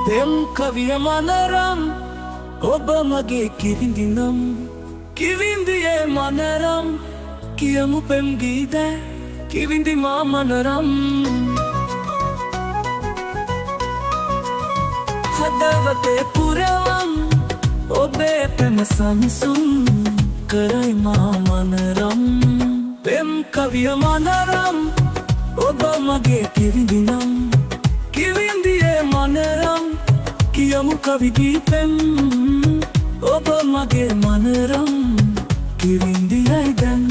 පෙම් කවිය මනරම් ඔබ මගේ කිරිඳිනම් කිරිඳියේ මනරම් කියමු පෙම් ගීත කිරිඳි මා මනරම් හදවතේ පුරවම් ඔබේ පෙම සංසුන් කරයි මා මනරම් පෙම් කවිය මනරම් ඔබ මගේ කිරිඳිනම් කිරිඳියේ මනරම් කියමු කවි ගීතෙන් ඔබ මගේ මනරම් කිරිඳියයි දැන්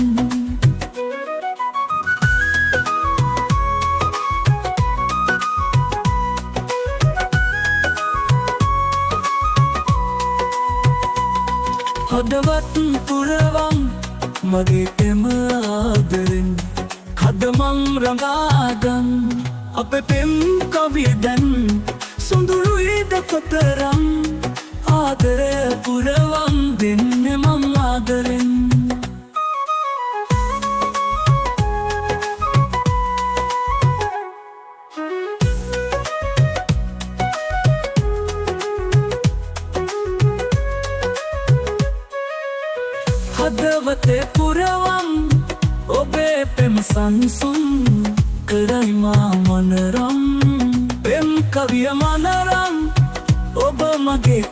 හදවත් පුරවම් මගේ පෙම ආදරෙන් හදමං රඟාදන් අපේ පෙම් කවිය දැන් සොඳුරුයි දකොතරම් ආදරය පුරවම් දෙන්නේ මං ආදරෙන් හදවතේ පුරවම් ඔබේ පෙම සංසුන් කරයි මා මනරම් පෙම් කවිය මනරම් ඔබ මගේ